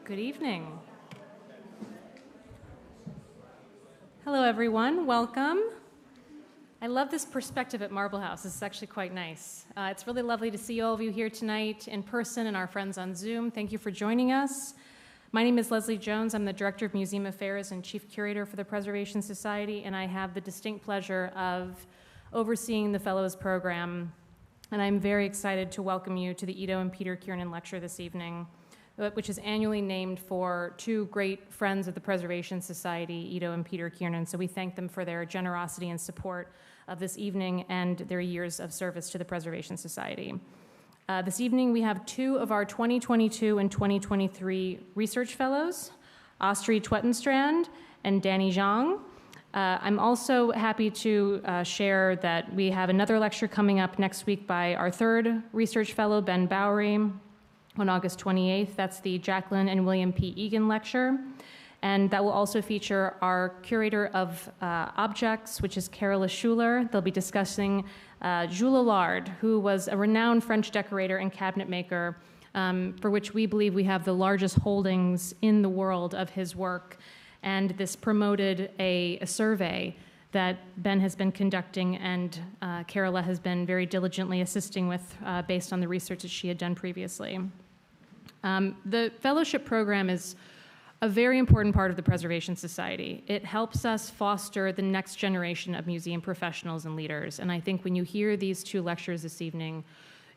Good evening. Hello, everyone. Welcome. I love this perspective at Marble House. This is actually quite nice. It's really lovely to see all of you here tonight in person and our friends on Zoom. Thank you for joining us. My name is Leslie Jones. I'm the Director of Museum Affairs and Chief Curator for the Preservation Society, and I have the distinct pleasure of overseeing the Fellows Program. And I'm very excited to welcome you to the Eaddo and Peter Kiernan Lecture this evening, which is annually named for two great friends of the Preservation Society, Eaddo and Peter Kiernan. So we thank them for their generosity and support of this evening and their years of service to the Preservation Society. This evening we have two of our 2022 and 2023 research fellows, Astrid Tvetenstrand and Dani Zhang. I'm also happy to share that we have another lecture coming up next week by our third research fellow, Ben Bowery, on August 28th. That's the Jacqueline and William P. Egan Lecture. And that will also feature our curator of objects, which is Carola Schuler. They'll be discussing Jules Allard, who was a renowned French decorator and cabinet maker, for which we believe we have the largest holdings in the world of his work. And this promoted a survey that Ben has been conducting and Carola has been very diligently assisting with based on the research that she had done previously. The fellowship program is a very important part of the Preservation Society. It helps us foster the next generation of museum professionals and leaders. And I think when you hear these two lectures this evening,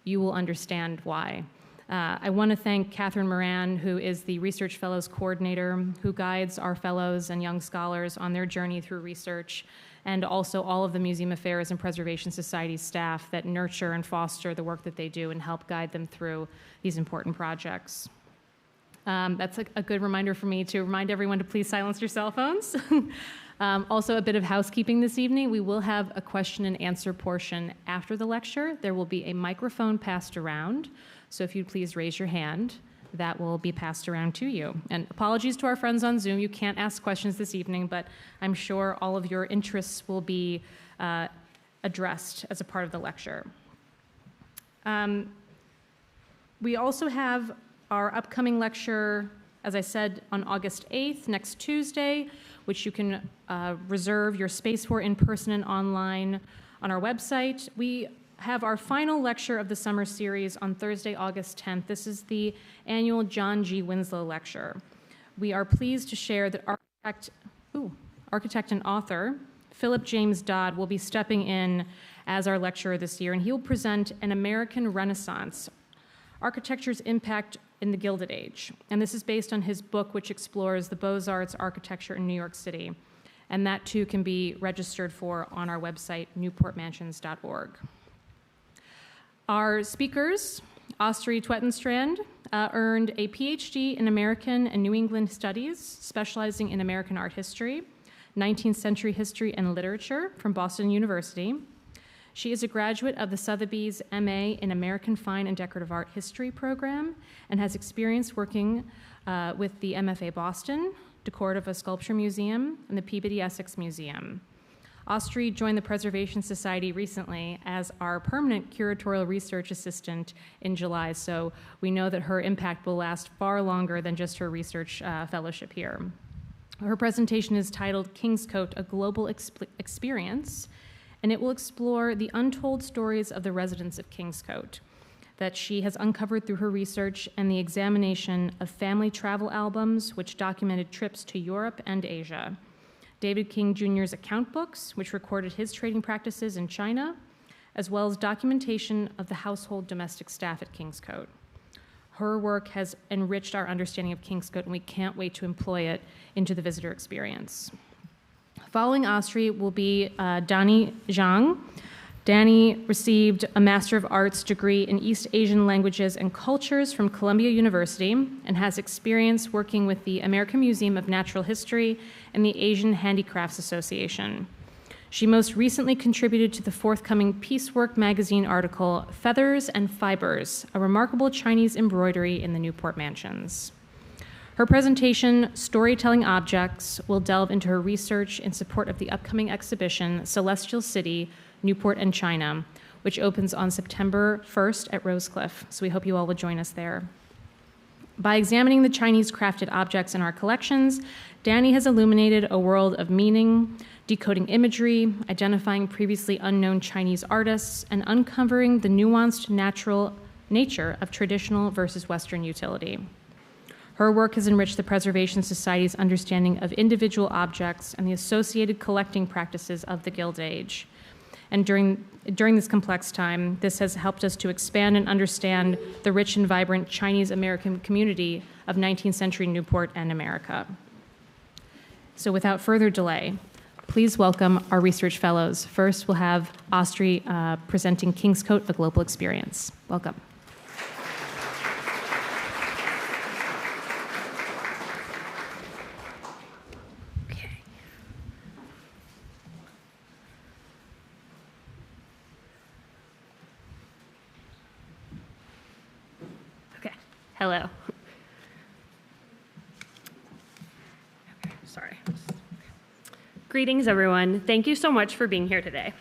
you will understand why. I want to thank Catherine Moran, who is the Research Fellows Coordinator, who guides our fellows and young scholars on their journey through research, and also all of the Museum Affairs and Preservation Society staff that nurture and foster the work that they do and help guide them through these important projects. That's a good reminder for me to remind everyone to please silence your cell phones. Also, a bit of housekeeping this evening. We will have a question and answer portion after the lecture. There will be a microphone passed around. So if you'd please raise your hand, that will be passed around to you. And apologies to our friends on Zoom. You can't ask questions this evening, but I'm sure all of your interests will be addressed as a part of the lecture. We also have our upcoming lecture, as I said, on August 8th, next Tuesday, which you can reserve your space for in person and online on our website. We have our final lecture of the summer series on Thursday, August 10th. This is the annual John G. Winslow Lecture. We are pleased to share that architect and author Philip James Dodd will be stepping in as our lecturer this year, and he will present an American Renaissance, Architecture's Impact in the Gilded Age. And this is based on his book, which explores the Beaux-Arts architecture in New York City. And that too can be registered for on our website, newportmansions.org. Our speakers, Astrid Tvetenstrand, earned a PhD in American and New England Studies, specializing in American art history, 19th century history and literature from Boston University. She is a graduate of the Sotheby's MA in American Fine and Decorative Art History program and has experience working with the MFA Boston, Decorative Sculpture Museum, and the Peabody Essex Museum. Astrid joined the Preservation Society recently as our permanent curatorial research assistant in July, so we know that her impact will last far longer than just her research fellowship here. Her presentation is titled Kingscote, A Global Experience, and it will explore the untold stories of the residents of Kingscote that she has uncovered through her research and the examination of family travel albums which documented trips to Europe and Asia, David King Jr.'s account books, which recorded his trading practices in China, as well as documentation of the household domestic staff at Kingscote. Her work has enriched our understanding of Kingscote, and we can't wait to employ it into the visitor experience. Following Astrid will be Dani Zhang. Dani received a Master of Arts degree in East Asian Languages and Cultures from Columbia University and has experience working with the American Museum of Natural History and the Asian Handicrafts Association. She most recently contributed to the forthcoming Piecework magazine article, Feathers and Fibers, a remarkable Chinese embroidery in the Newport Mansions. Her presentation, Storytelling Objects, will delve into her research in support of the upcoming exhibition, Celestial City, Newport and China, which opens on September 1st at Rosecliff. So we hope you all will join us there. By examining the Chinese crafted objects in our collections, Dani has illuminated a world of meaning, decoding imagery, identifying previously unknown Chinese artists, and uncovering the nuanced natural nature of traditional versus Western utility. Her work has enriched the Preservation Society's understanding of individual objects and the associated collecting practices of the Gilded Age. And during this complex time, this has helped us to expand and understand the rich and vibrant Chinese-American community of 19th century Newport and America. So without further delay, please welcome our research fellows. First, we'll have Astrid presenting Kingscote, a Global Experience. Welcome. Hello. Sorry. Greetings, everyone. Thank you so much for being here today.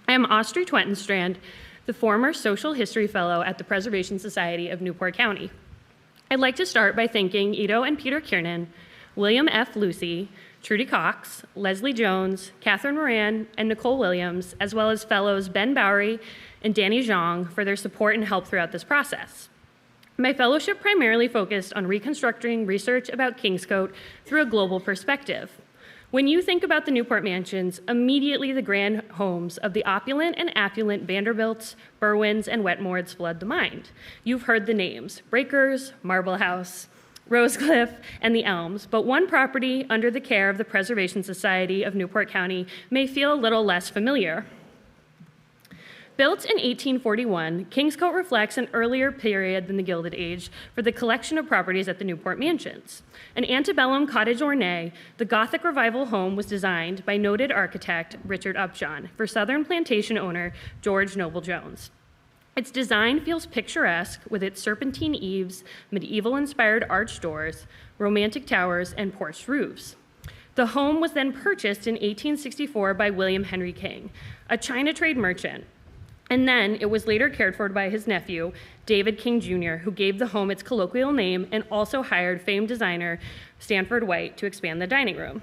I am Astrid Tvetenstrand, the former Social History Fellow at the Preservation Society of Newport County. I'd like to start by thanking Eaddo and Peter Kiernan, William F. Lucy, Trudy Cox, Leslie Jones, Catherine Moran, and Nicole Williams, as well as fellows Ben Bowery and Dani Zhang for their support and help throughout this process. My fellowship primarily focused on reconstructing research about Kingscote through a global perspective. When you think about the Newport mansions, immediately the grand homes of the opulent and affluent Vanderbilts, Berwins, and Wetmores flood the mind. You've heard the names, Breakers, Marble House, Rosecliff, and the Elms, but one property under the care of the Preservation Society of Newport County may feel a little less familiar. Built in 1841, Kingscote reflects an earlier period than the Gilded Age for the collection of properties at the Newport Mansions. An antebellum cottage ornée, the Gothic Revival home was designed by noted architect Richard Upjohn for Southern plantation owner George Noble Jones. Its design feels picturesque with its serpentine eaves, medieval-inspired arched doors, romantic towers, and porched roofs. The home was then purchased in 1864 by William Henry King, a China trade merchant. And then it was later cared for by his nephew, David King Jr., who gave the home its colloquial name and also hired famed designer Stanford White to expand the dining room.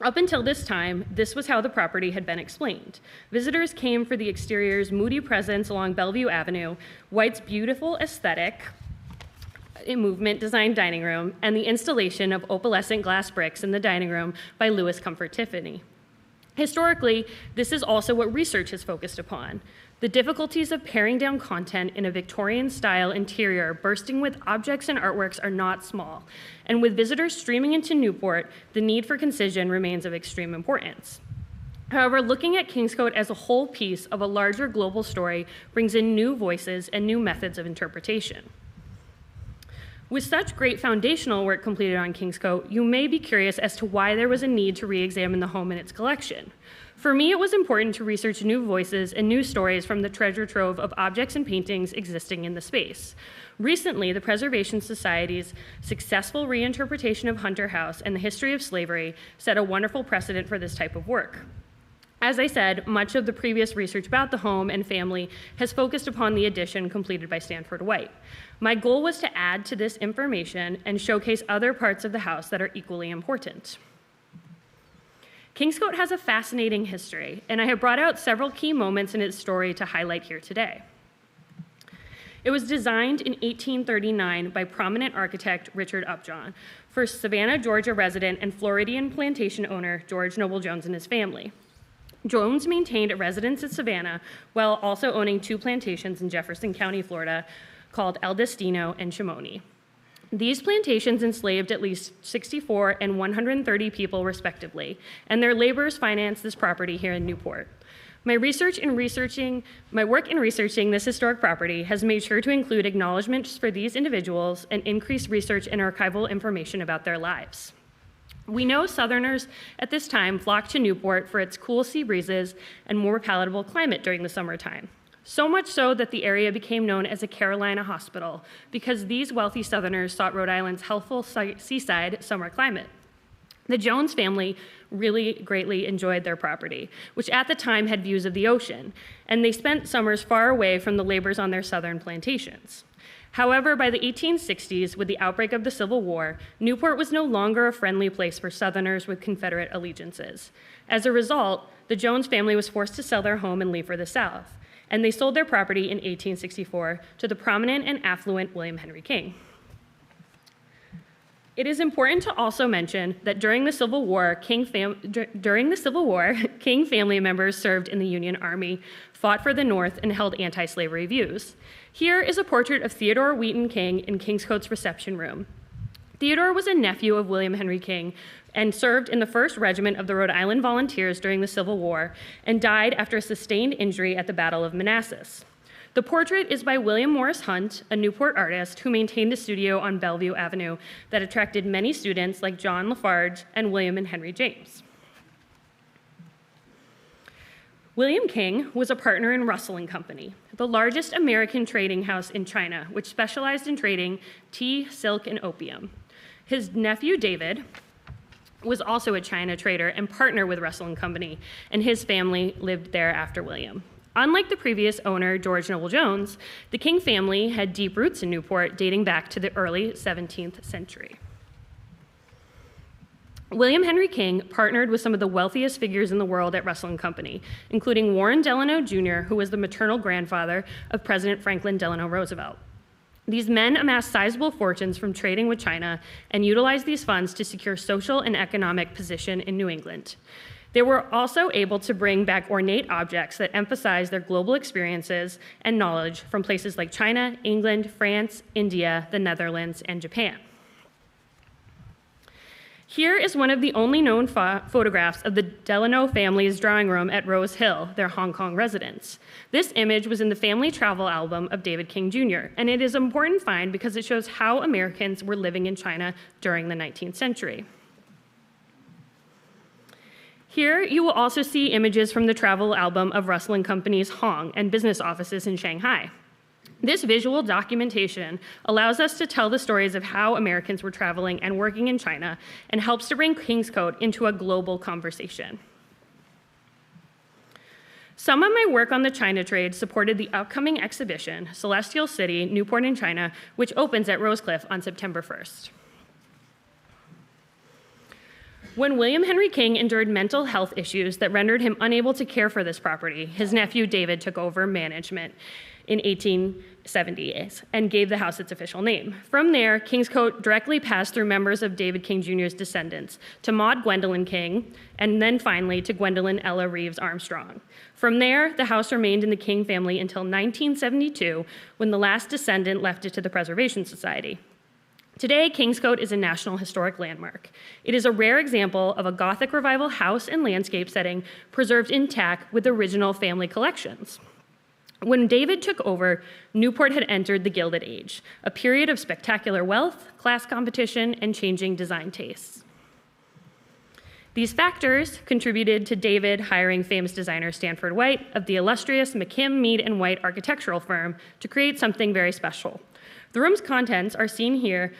Up until this time, this was how the property had been explained. Visitors came for the exterior's moody presence along Bellevue Avenue, White's beautiful aesthetic, movement designed dining room, and the installation of opalescent glass bricks in the dining room by Louis Comfort Tiffany. Historically, this is also what research has focused upon. The difficulties of paring down content in a Victorian-style interior bursting with objects and artworks are not small, and with visitors streaming into Newport, the need for concision remains of extreme importance. However, looking at Kingscote as a whole piece of a larger global story brings in new voices and new methods of interpretation. With such great foundational work completed on Kingscote, you may be curious as to why there was a need to re-examine the home and its collection. For me, it was important to research new voices and new stories from the treasure trove of objects and paintings existing in the space. Recently, the Preservation Society's successful reinterpretation of Hunter House and the history of slavery set a wonderful precedent for this type of work. As I said, much of the previous research about the home and family has focused upon the addition completed by Stanford White. My goal was to add to this information and showcase other parts of the house that are equally important. Kingscote has a fascinating history, and I have brought out several key moments in its story to highlight here today. It was designed in 1839 by prominent architect Richard Upjohn for Savannah, Georgia resident and Floridian plantation owner George Noble Jones and his family. Jones maintained a residence in Savannah while also owning 2 plantations in Jefferson County, Florida, called El Destino and Chamonix. These plantations enslaved at least 64 and 130 people respectively, and their laborers financed this property here in Newport. My work in researching this historic property has made sure to include acknowledgments for these individuals and increase research and archival information about their lives. We know Southerners at this time flocked to Newport for its cool sea breezes and more palatable climate during the summertime. So much so that the area became known as a Carolina hospital because these wealthy Southerners sought Rhode Island's healthful seaside summer climate. The Jones family really greatly enjoyed their property, which at the time had views of the ocean, and they spent summers far away from the labors on their southern plantations. However, by the 1860s, with the outbreak of the Civil War, Newport was no longer a friendly place for Southerners with Confederate allegiances. As a result, the Jones family was forced to sell their home and leave for the South, and they sold their property in 1864 to the prominent and affluent William Henry King. It is important to also mention that during the Civil War, King family members served in the Union Army, fought for the North, and held anti-slavery views. Here is a portrait of Theodore Wheaton King in Kingscote's reception room. Theodore was a nephew of William Henry King and served in the 1st Regiment of the Rhode Island Volunteers during the Civil War and died after a sustained injury at the Battle of Manassas. The portrait is by William Morris Hunt, a Newport artist who maintained a studio on Bellevue Avenue that attracted many students like John Lafarge and William and Henry James. William King was a partner in Russell and Company, the largest American trading house in China, which specialized in trading tea, silk, and opium. His nephew, David, was also a China trader and partner with Russell and Company, and his family lived there after William. Unlike the previous owner, George Noble Jones, the King family had deep roots in Newport dating back to the early 17th century. William Henry King partnered with some of the wealthiest figures in the world at Russell and Company, including Warren Delano Jr., who was the maternal grandfather of President Franklin Delano Roosevelt. These men amassed sizable fortunes from trading with China and utilized these funds to secure social and economic position in New England. They were also able to bring back ornate objects that emphasized their global experiences and knowledge from places like China, England, France, India, the Netherlands, and Japan. Here is one of the only known photographs of the Delano family's drawing room at Rose Hill, their Hong Kong residence. This image was in the family travel album of David King Jr., and it is an important find because it shows how Americans were living in China during the 19th century. Here, you will also see images from the travel album of Russell and Company's Hong and business offices in Shanghai. This visual documentation allows us to tell the stories of how Americans were traveling and working in China and helps to bring Kingscote into a global conversation. Some of my work on the China trade supported the upcoming exhibition, Celestial City, Newport in China, which opens at Rosecliff on September 1st. When William Henry King endured mental health issues that rendered him unable to care for this property, his nephew David took over management in 1870 and gave the house its official name. From there, Kingscote directly passed through members of David King Jr.'s descendants to Maud Gwendolyn King, and then finally to Gwendolyn Ella Reeves Armstrong. From there, the house remained in the King family until 1972, when the last descendant left it to the Preservation Society. Today, Kingscote is a National Historic Landmark. It is a rare example of a Gothic Revival house and landscape setting preserved intact with original family collections. When David took over, Newport had entered the Gilded Age, a period of spectacular wealth, class competition, and changing design tastes. These factors contributed to David hiring famous designer Stanford White of the illustrious McKim, Mead & White architectural firm to create something very special. The room's contents are seen here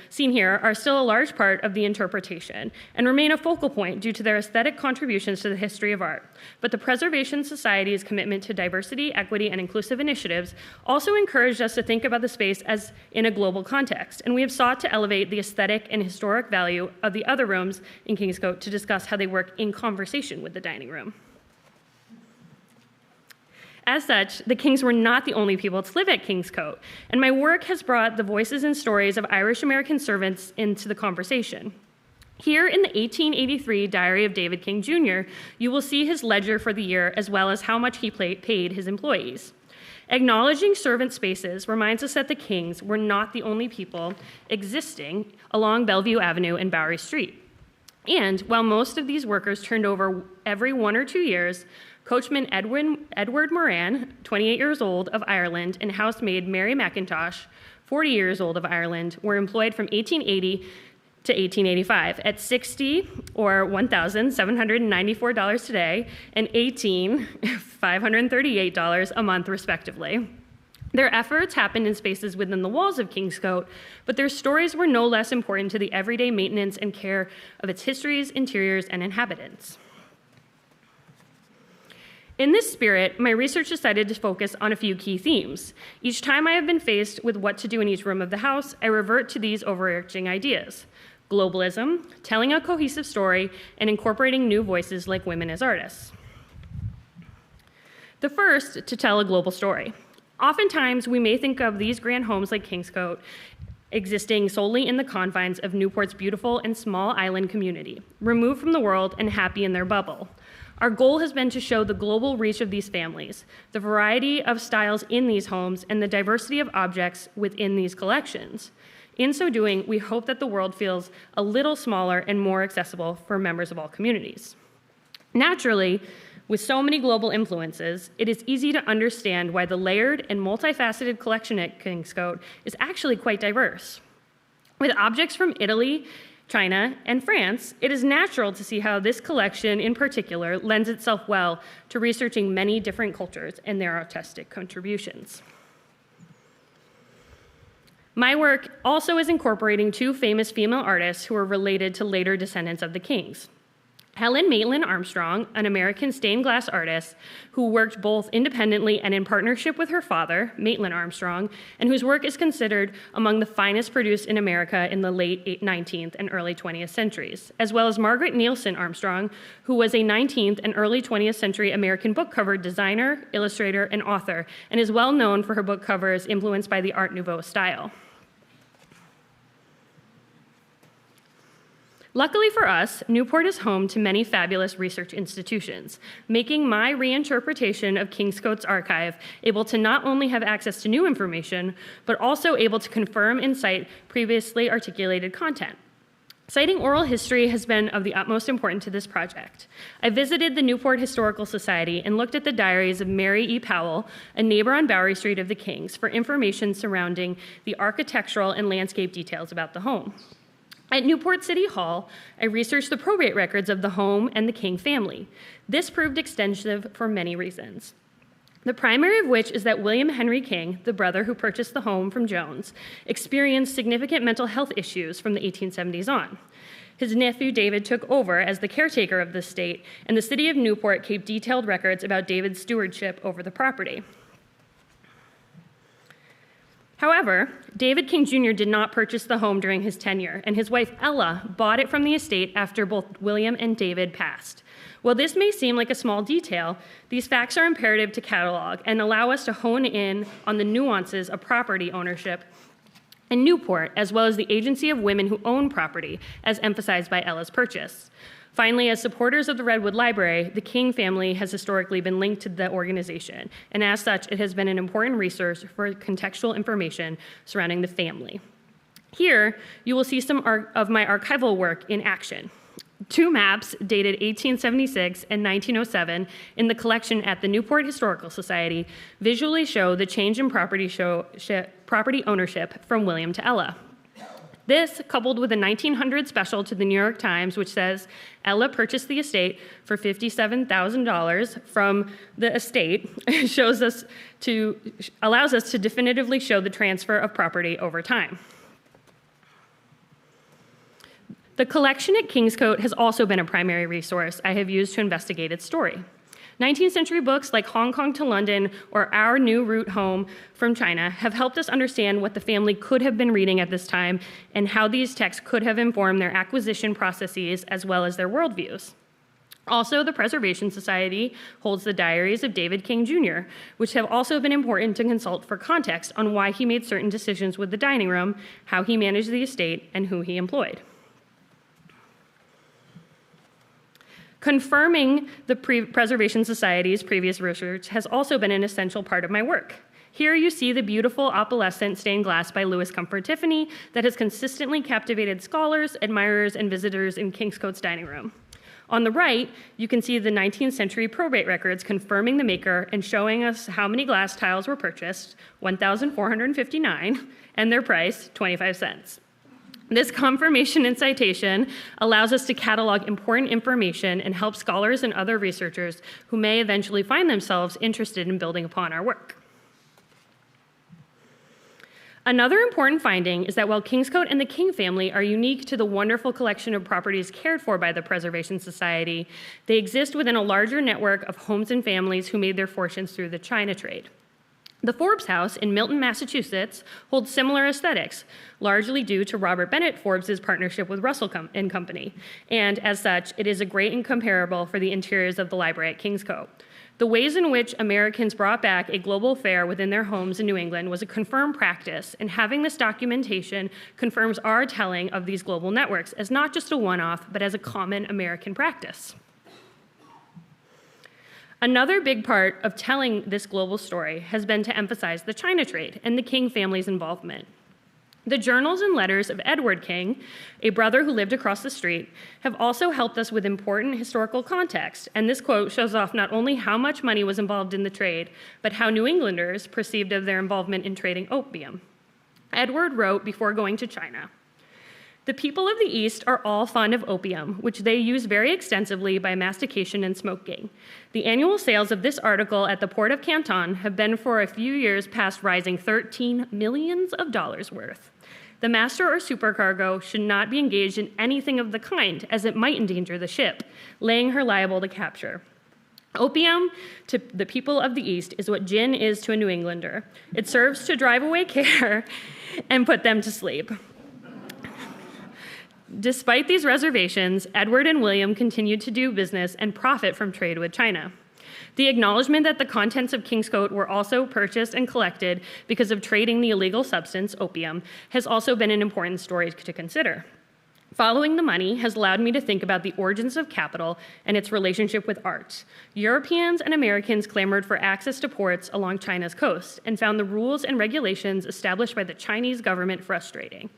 are still a large part of the interpretation and remain a focal point due to their aesthetic contributions to the history of art. But the Preservation Society's commitment to diversity, equity, and inclusive initiatives also encouraged us to think about the space as in a global context, and we have sought to elevate the aesthetic and historic value of the other rooms in Kingscote to discuss how they work in conversation with the dining room. As such, the Kings were not the only people to live at Kingscote, and my work has brought the voices and stories of Irish-American servants into the conversation. Here in the 1883 Diary of David King Jr., you will see his ledger for the year as well as how much he paid his employees. Acknowledging servant spaces reminds us that the Kings were not the only people existing along Bellevue Avenue and Bowery Street. And while most of these workers turned over every 1 or 2 years, Coachman Edward Moran, 28 years old, of Ireland, and housemaid Mary McIntosh, 40 years old, of Ireland, were employed from 1880 to 1885 at $60 or $1,794 today and $538 a month, respectively. Their efforts happened in spaces within the walls of Kingscote, but their stories were no less important to the everyday maintenance and care of its histories, interiors, and inhabitants. In this spirit, my research decided to focus on a few key themes. Each time I have been faced with what to do in each room of the house, I revert to these overarching ideas: globalism, telling a cohesive story, and incorporating new voices like women as artists. The first, to tell a global story. Oftentimes, we may think of these grand homes like Kingscote existing solely in the confines of Newport's beautiful and small island community, removed from the world and happy in their bubble. Our goal has been to show the global reach of these families, the variety of styles in these homes, and the diversity of objects within these collections. In so doing, we hope that the world feels a little smaller and more accessible for members of all communities. Naturally, with so many global influences, it is easy to understand why the layered and multifaceted collection at Kingscote is actually quite diverse. With objects from Italy, China, and France, it is natural to see how this collection in particular lends itself well to researching many different cultures and their artistic contributions. My work also is incorporating two famous female artists who are related to later descendants of the kings. Helen Maitland Armstrong, an American stained glass artist who worked both independently and in partnership with her father, Maitland Armstrong, and whose work is considered among the finest produced in America in the late 19th and early 20th centuries, as well as Margaret Nielsen Armstrong, who was a 19th and early 20th century American book cover designer, illustrator, and author, and is well known for her book covers influenced by the Art Nouveau style. Luckily for us, Newport is home to many fabulous research institutions, making my reinterpretation of Kingscote's archive able to not only have access to new information, but also able to confirm and cite previously articulated content. Citing oral history has been of the utmost importance to this project. I visited the Newport Historical Society and looked at the diaries of Mary E. Powell, a neighbor on Bowery Street of the Kings, for information surrounding the architectural and landscape details about the home. At Newport City Hall, I researched the probate records of the home and the King family. This proved extensive for many reasons. The primary of which is that William Henry King, the brother who purchased the home from Jones, experienced significant mental health issues from the 1870s on. His nephew David took over as the caretaker of the estate, and the city of Newport kept detailed records about David's stewardship over the property. However, David King Jr. did not purchase the home during his tenure, and his wife Ella bought it from the estate after both William and David passed. While this may seem like a small detail, these facts are imperative to catalog and allow us to hone in on the nuances of property ownership in Newport, as well as the agency of women who own property, as emphasized by Ella's purchase. Finally, as supporters of the Redwood Library, the King family has historically been linked to the organization, and as such, it has been an important resource for contextual information surrounding the family. Here, you will see some of my archival work in action. Two maps dated 1876 and 1907 in the collection at the Newport Historical Society visually show the change in property ownership from William to Ella. This, coupled with a 1900 special to the New York Times, which says Ella purchased the estate for $57,000 from the estate, allows us to definitively show the transfer of property over time. The collection at Kingscote has also been a primary resource I have used to investigate its story. 19th century books like Hong Kong to London or Our New Route Home from China have helped us understand what the family could have been reading at this time and how these texts could have informed their acquisition processes as well as their worldviews. Also, the Preservation Society holds the diaries of David King Jr., which have also been important to consult for context on why he made certain decisions with the dining room, how he managed the estate, and who he employed. Confirming the Preservation Society's previous research has also been an essential part of my work. Here you see the beautiful opalescent stained glass by Louis Comfort Tiffany that has consistently captivated scholars, admirers, and visitors in Kingscote's dining room. On the right, you can see the 19th century probate records confirming the maker and showing us how many glass tiles were purchased, 1,459, and their price, 25 cents. This confirmation and citation allows us to catalog important information and help scholars and other researchers who may eventually find themselves interested in building upon our work. Another important finding is that while Kingscote and the King family are unique to the wonderful collection of properties cared for by the Preservation Society, they exist within a larger network of homes and families who made their fortunes through the China trade. The Forbes house in Milton, Massachusetts holds similar aesthetics, largely due to Robert Bennett Forbes' partnership with Russell and Company, and as such, it is a great and comparable for the interiors of the library at Kingscote. The ways in which Americans brought back a global fair within their homes in New England was a confirmed practice, and having this documentation confirms our telling of these global networks as not just a one-off, but as a common American practice. Another big part of telling this global story has been to emphasize the China trade and the King family's involvement. The journals and letters of Edward King, a brother who lived across the street, have also helped us with important historical context, and this quote shows off not only how much money was involved in the trade, but how New Englanders perceived of their involvement in trading opium. Edward wrote before going to China, "The people of the East are all fond of opium, which they use very extensively by mastication and smoking. The annual sales of this article at the port of Canton have been for a few years past rising $13 million worth. The master or supercargo should not be engaged in anything of the kind, as it might endanger the ship, laying her liable to capture. Opium to the people of the East is what gin is to a New Englander. It serves to drive away care and put them to sleep." Despite these reservations, Edward and William continued to do business and profit from trade with China. The acknowledgement that the contents of Kingscote were also purchased and collected because of trading the illegal substance, opium, has also been an important story to consider. Following the money has allowed me to think about the origins of capital and its relationship with art. Europeans and Americans clamored for access to ports along China's coast and found the rules and regulations established by the Chinese government frustrating.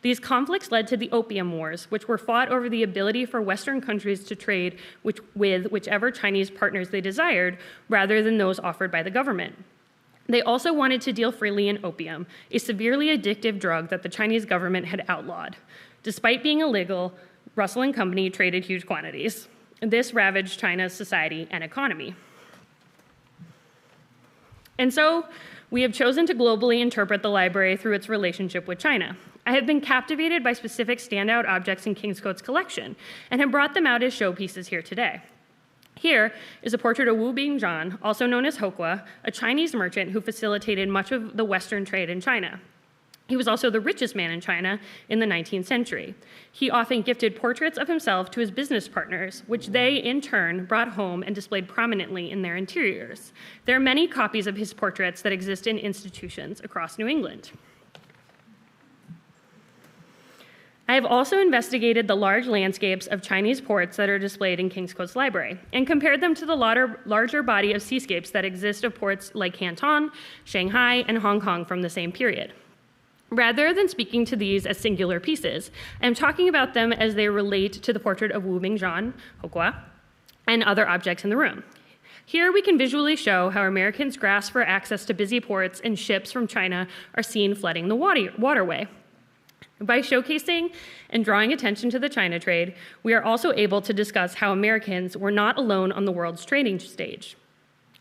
These conflicts led to the Opium Wars, which were fought over the ability for Western countries to trade with whichever Chinese partners they desired, rather than those offered by the government. They also wanted to deal freely in opium, a severely addictive drug that the Chinese government had outlawed. Despite being illegal, Russell and Company traded huge quantities. This ravaged China's society and economy. And so, we have chosen to globally interpret the library through its relationship with China. I have been captivated by specific standout objects in Kingscote's collection and have brought them out as showpieces here today. Here is a portrait of Wu Bingzhan, also known as Hokwa, a Chinese merchant who facilitated much of the Western trade in China. He was also the richest man in China in the 19th century. He often gifted portraits of himself to his business partners, which they, in turn, brought home and displayed prominently in their interiors. There are many copies of his portraits that exist in institutions across New England. I have also investigated the large landscapes of Chinese ports that are displayed in Kingscote's library and compared them to the larger body of seascapes that exist of ports like Canton, Shanghai, and Hong Kong from the same period. Rather than speaking to these as singular pieces, I'm talking about them as they relate to the portrait of Wu Bingzhan, Hokwa, and other objects in the room. Here we can visually show how Americans grasp for access to busy ports and ships from China are seen flooding the waterway. By showcasing and drawing attention to the China trade, we are also able to discuss how Americans were not alone on the world's trading stage.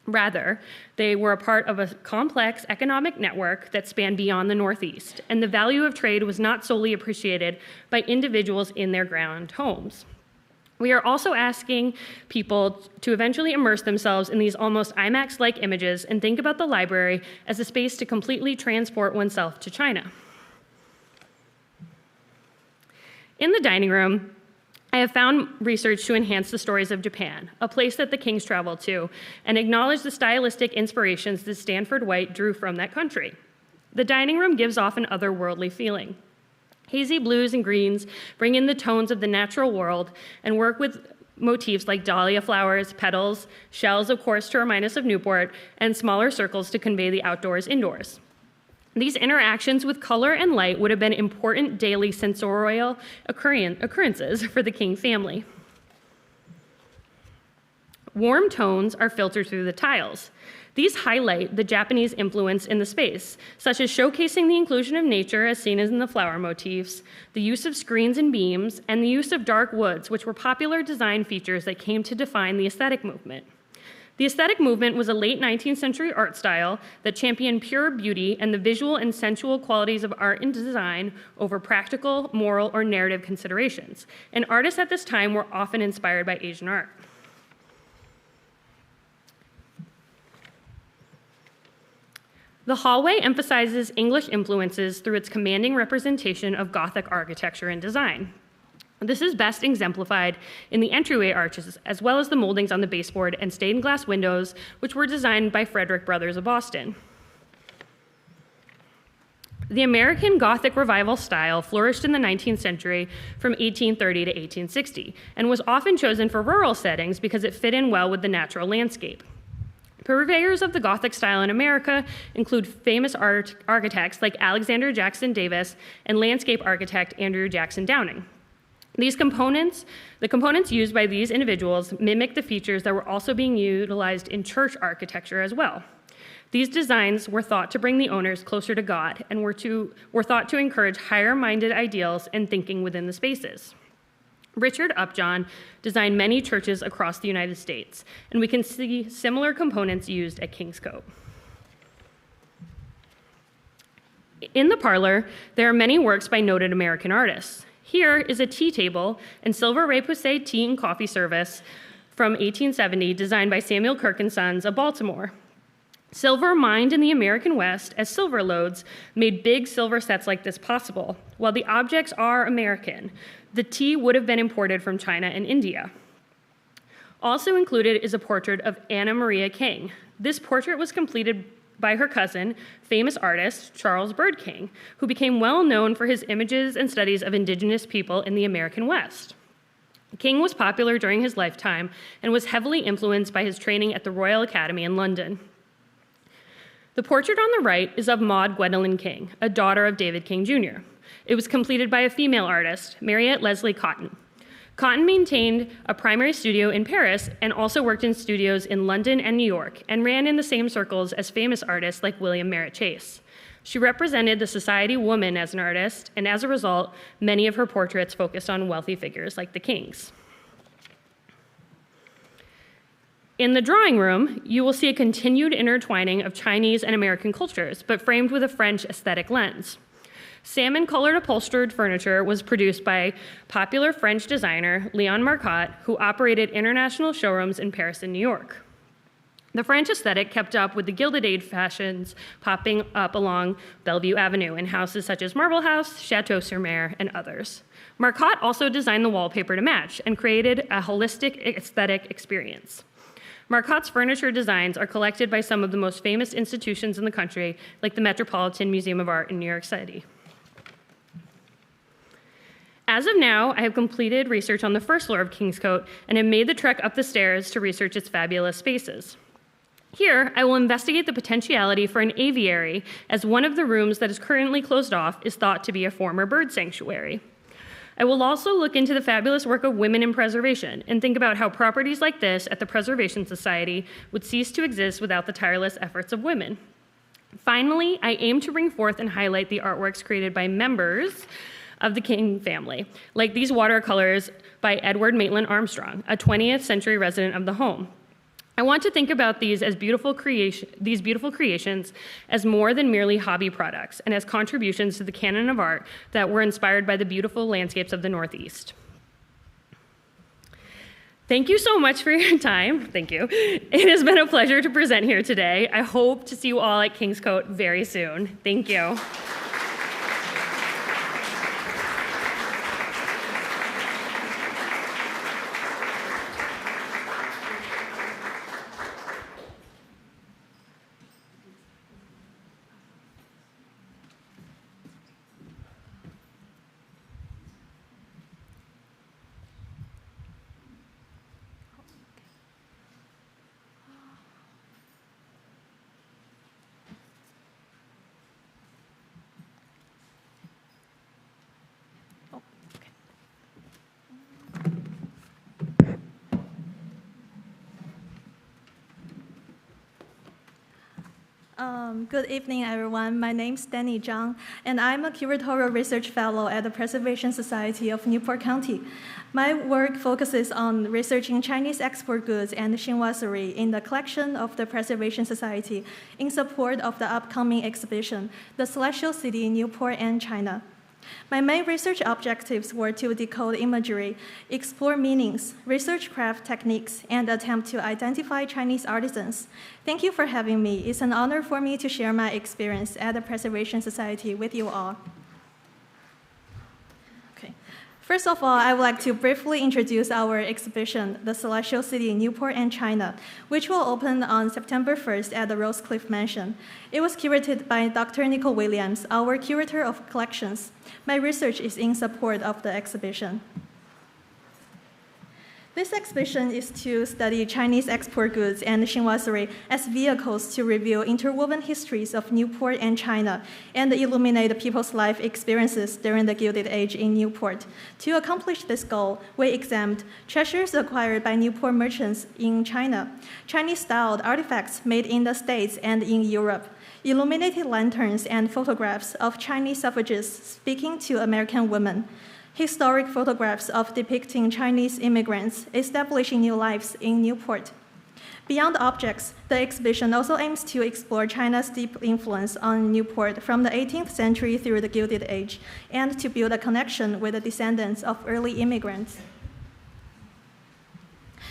Rather, they were a part of a complex economic network that spanned beyond the Northeast, and the value of trade was not solely appreciated by individuals in their ground homes. We are also asking people to eventually immerse themselves in these almost IMAX-like images and think about the library as a space to completely transport oneself to China. In the dining room, I have found research to enhance the stories of Japan, a place that the Kings traveled to, and acknowledge the stylistic inspirations that Stanford White drew from that country. The dining room gives off an otherworldly feeling. Hazy blues and greens bring in the tones of the natural world and work with motifs like dahlia flowers, petals, shells, of course, to remind us of Newport, and smaller circles to convey the outdoors indoors. These interactions with color and light would have been important daily sensorial occurrences for the King family. Warm tones are filtered through the tiles. These highlight the Japanese influence in the space, such as showcasing the inclusion of nature as seen as in the flower motifs, the use of screens and beams, and the use of dark woods, which were popular design features that came to define the aesthetic movement. The aesthetic movement was a late 19th century art style that championed pure beauty and the visual and sensual qualities of art and design over practical, moral, or narrative considerations. And artists at this time were often inspired by Asian art. The hallway emphasizes English influences through its commanding representation of Gothic architecture and design. This is best exemplified in the entryway arches, as well as the moldings on the baseboard and stained glass windows, which were designed by Frederick Brothers of Boston. The American Gothic Revival style flourished in the 19th century from 1830 to 1860, and was often chosen for rural settings because it fit in well with the natural landscape. Purveyors of the Gothic style in America include famous architects like Alexander Jackson Davis and landscape architect Andrew Jackson Downing. The components used by these individuals mimic the features that were also being utilized in church architecture as well. These designs were thought to bring the owners closer to God and were thought to encourage higher-minded ideals and thinking within the spaces. Richard Upjohn designed many churches across the United States, and we can see similar components used at Kingscote. In the parlor, there are many works by noted American artists. Here is a tea table and silver repoussé tea and coffee service from 1870, designed by Samuel Kirk and Sons of Baltimore. Silver mined in the American West as silver lodes made big silver sets like this possible. While the objects are American, the tea would have been imported from China and India. Also included is a portrait of Anna Maria King. This portrait was completed by her cousin, famous artist Charles Bird King, who became well known for his images and studies of indigenous people in the American West. King was popular during his lifetime and was heavily influenced by his training at the Royal Academy in London. The portrait on the right is of Maud Gwendolyn King, a daughter of David King Jr. It was completed by a female artist, Mariette Leslie Cotton. Cotton maintained a primary studio in Paris and also worked in studios in London and New York, and ran in the same circles as famous artists like William Merritt Chase. She represented the society woman as an artist, and as a result, many of her portraits focused on wealthy figures like the kings. In the drawing room, you will see a continued intertwining of Chinese and American cultures, but framed with a French aesthetic lens. Salmon-colored upholstered furniture was produced by popular French designer Léon Marcotte, who operated international showrooms in Paris and New York. The French aesthetic kept up with the Gilded Age fashions popping up along Bellevue Avenue in houses such as Marble House, Chateau-sur-Mer, and others. Marcotte also designed the wallpaper to match and created a holistic aesthetic experience. Marcotte's furniture designs are collected by some of the most famous institutions in the country, like the Metropolitan Museum of Art in New York City. As of now, I have completed research on the first floor of Kingscote and have made the trek up the stairs to research its fabulous spaces. Here, I will investigate the potentiality for an aviary, as one of the rooms that is currently closed off is thought to be a former bird sanctuary. I will also look into the fabulous work of women in preservation and think about how properties like this at the Preservation Society would cease to exist without the tireless efforts of women. Finally, I aim to bring forth and highlight the artworks created by members of the King family, like these watercolors by Edward Maitland Armstrong, a 20th century resident of the home. I want to think about these beautiful creations as more than merely hobby products and as contributions to the canon of art that were inspired by the beautiful landscapes of the Northeast. Thank you so much for your time. Thank you. It has been a pleasure to present here today. I hope to see you all at Kingscote very soon. Thank you. Good evening, everyone. My name is Dani Zhang, and I'm a curatorial research fellow at the Preservation Society of Newport County. My work focuses on researching Chinese export goods and chinoiserie in the collection of the Preservation Society in support of the upcoming exhibition, The Celestial City, Newport and China. My main research objectives were to decode imagery, explore meanings, research craft techniques, and attempt to identify Chinese artisans. Thank you for having me. It's an honor for me to share my experience at the Preservation Society with you all. Okay. First of all, I would like to briefly introduce our exhibition, The Celestial City, Newport and China, which will open on September 1st at the Rosecliff Mansion. It was curated by Dr. Nicole Williams, our curator of collections. My research is in support of the exhibition. This exhibition is to study Chinese export goods and chinoiserie as vehicles to reveal interwoven histories of Newport and China and illuminate people's life experiences during the Gilded Age in Newport. To accomplish this goal, we examined treasures acquired by Newport merchants in China, Chinese-styled artifacts made in the States and in Europe, illuminated lanterns and photographs of Chinese suffragists speaking to American women, historic photographs of depicting Chinese immigrants establishing new lives in Newport. Beyond objects, the exhibition also aims to explore China's deep influence on Newport from the 18th century through the Gilded Age, and to build a connection with the descendants of early immigrants.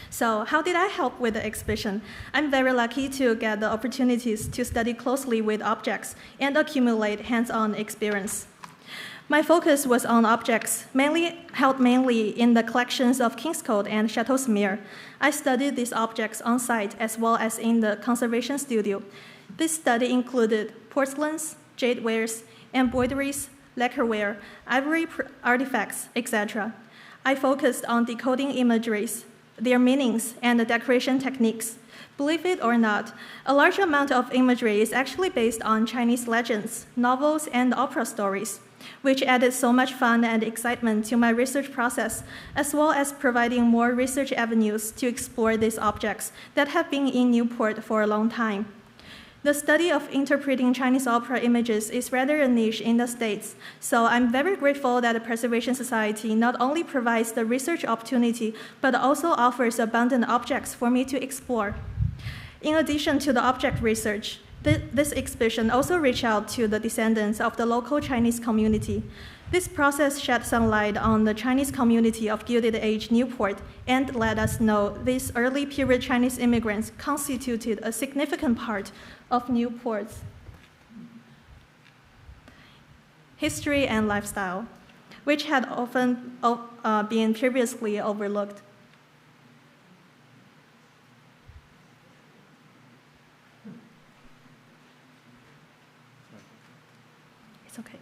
So how did I help with the exhibition? I'm very lucky to get the opportunities to study closely with objects and accumulate hands-on experience. My focus was on objects held mainly in the collections of Kingscote and Chateau-sur-Mer. I studied these objects on site as well as in the conservation studio. This study included porcelains, jadewares, embroideries, lacquerware, ivory artifacts, etc. I focused on decoding imageries, their meanings, and the decoration techniques. Believe it or not, a large amount of imagery is actually based on Chinese legends, novels, and opera stories, which added so much fun and excitement to my research process, as well as providing more research avenues to explore these objects that have been in Newport for a long time. The study of interpreting Chinese opera images is rather a niche in the States, so I'm very grateful that the Preservation Society not only provides the research opportunity, but also offers abundant objects for me to explore. In addition to the object research, this exhibition also reached out to the descendants of the local Chinese community. This process shed some light on the Chinese community of Gilded Age Newport and let us know these early period Chinese immigrants constituted a significant part of Newport's history and lifestyle, which had often been previously overlooked. It's okay.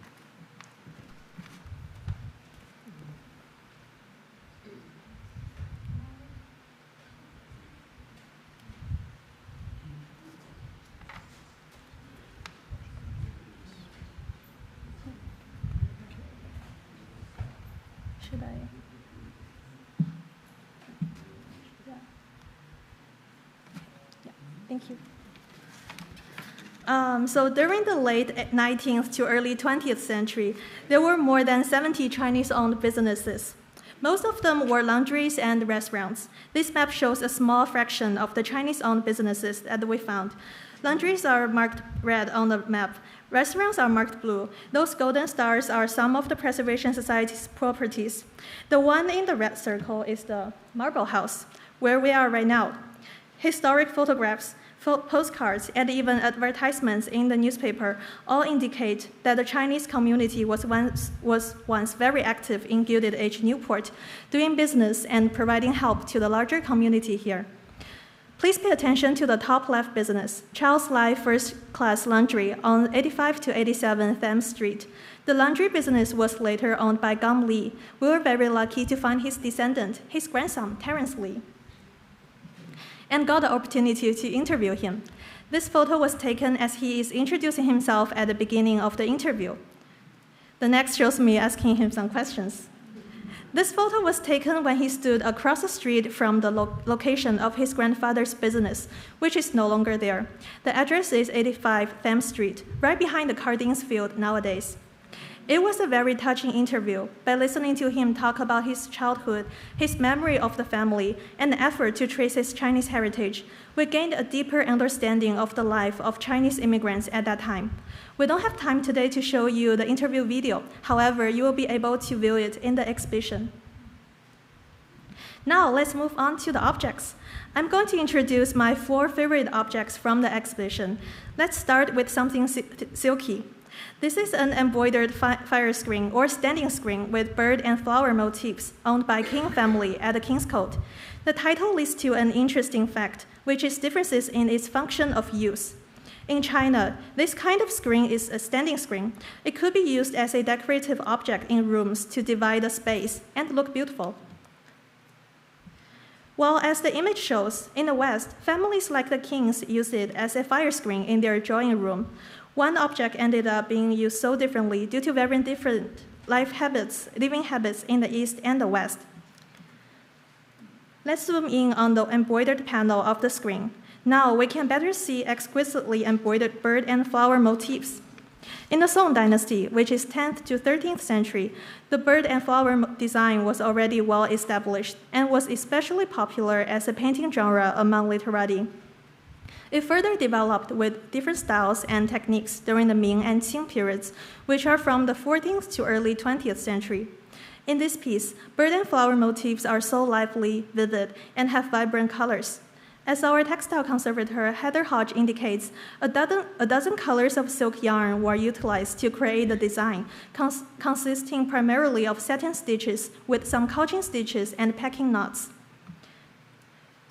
Should I? Yeah, thank you. So during the late 19th to early 20th century, there were more than 70 Chinese-owned businesses. Most of them were laundries and restaurants. This map shows a small fraction of the Chinese-owned businesses that we found. Laundries are marked red on the map. Restaurants are marked blue. Those golden stars are some of the Preservation Society's properties. The one in the red circle is the Marble House, where we are right now. Historic photographs, postcards, and even advertisements in the newspaper all indicate that the Chinese community was once very active in Gilded Age Newport, doing business and providing help to the larger community here. Please pay attention to the top left business, Charles Lai First Class Laundry on 85 to 87 Thames Street. The laundry business was later owned by Gum Lee. We were very lucky to find his descendant, his grandson, Terence Lee, and got the opportunity to interview him. This photo was taken as he is introducing himself at the beginning of the interview. The next shows me asking him some questions. This photo was taken when he stood across the street from the location of his grandfather's business, which is no longer there. The address is 85 Thames Street, right behind the Cardines Field nowadays. It was a very touching interview. By listening to him talk about his childhood, his memory of the family, and the effort to trace his Chinese heritage, we gained a deeper understanding of the life of Chinese immigrants at that time. We don't have time today to show you the interview video. However, you will be able to view it in the exhibition. Now, let's move on to the objects. I'm going to introduce my 4 favorite objects from the exhibition. Let's start with something silky. This is an embroidered fire screen or standing screen with bird and flower motifs owned by King family at the Kingscote. The title leads to an interesting fact, which is differences in its function of use. In China, this kind of screen is a standing screen. It could be used as a decorative object in rooms to divide the space and look beautiful. Well, as the image shows, in the West, families like the Kings use it as a fire screen in their drawing room. One object ended up being used so differently due to very different living habits in the East and the West. Let's zoom in on the embroidered panel of the screen. Now we can better see exquisitely embroidered bird and flower motifs. In the Song dynasty, which is 10th to 13th century, the bird and flower design was already well established and was especially popular as a painting genre among literati. It further developed with different styles and techniques during the Ming and Qing periods, which are from the 14th to early 20th century. In this piece, bird and flower motifs are so lively, vivid, and have vibrant colors. As our textile conservator Heather Hodge indicates, a dozen colors of silk yarn were utilized to create the design, consisting primarily of satin stitches with some couching stitches and packing knots.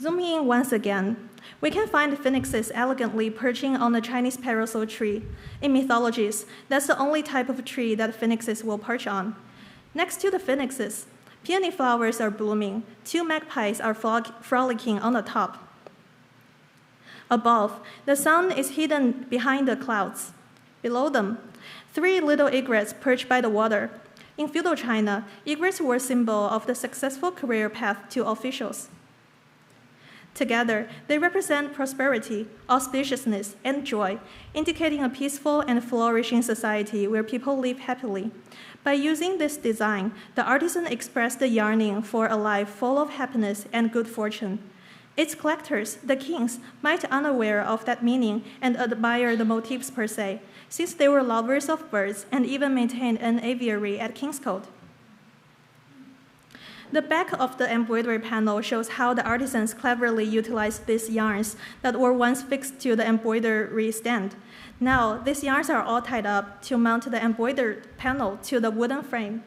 Zooming in once again, we can find phoenixes elegantly perching on the Chinese parasol tree. In mythologies, that's the only type of tree that phoenixes will perch on. Next to the phoenixes, peony flowers are blooming. 2 magpies are frolicking on the top. Above, the sun is hidden behind the clouds. Below them, 3 little egrets perch by the water. In feudal China, egrets were a symbol of the successful career path to officials. Together, they represent prosperity, auspiciousness, and joy, indicating a peaceful and flourishing society where people live happily. By using this design, the artisan expressed the yearning for a life full of happiness and good fortune. Its collectors, the Kings, might be unaware of that meaning and admire the motifs per se, since they were lovers of birds and even maintained an aviary at Kingscote. The back of the embroidery panel shows how the artisans cleverly utilized these yarns that were once fixed to the embroidery stand. Now, these yarns are all tied up to mount the embroidered panel to the wooden frame.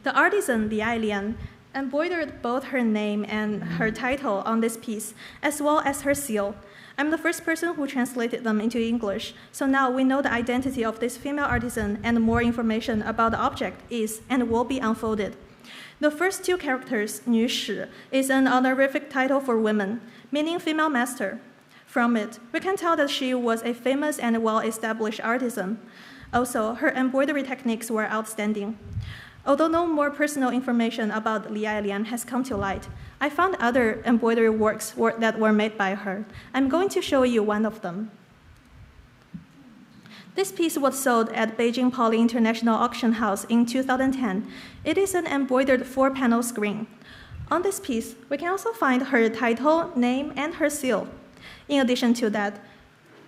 The artisan, Li Ailian, embroidered both her name and her title on this piece, as well as her seal. I'm the first person who translated them into English, so now we know the identity of this female artisan and more information about the object is and will be unfolded. The first 2 characters, 女使, is an honorific title for women, meaning female master. From it, we can tell that she was a famous and well-established artisan. Also, her embroidery techniques were outstanding. Although no more personal information about Li Ailian has come to light, I found other embroidery works that were made by her. I'm going to show you one of them. This piece was sold at Beijing Poly International Auction House in 2010. It is an embroidered 4-panel screen. On this piece, we can also find her title, name, and her seal. In addition to that,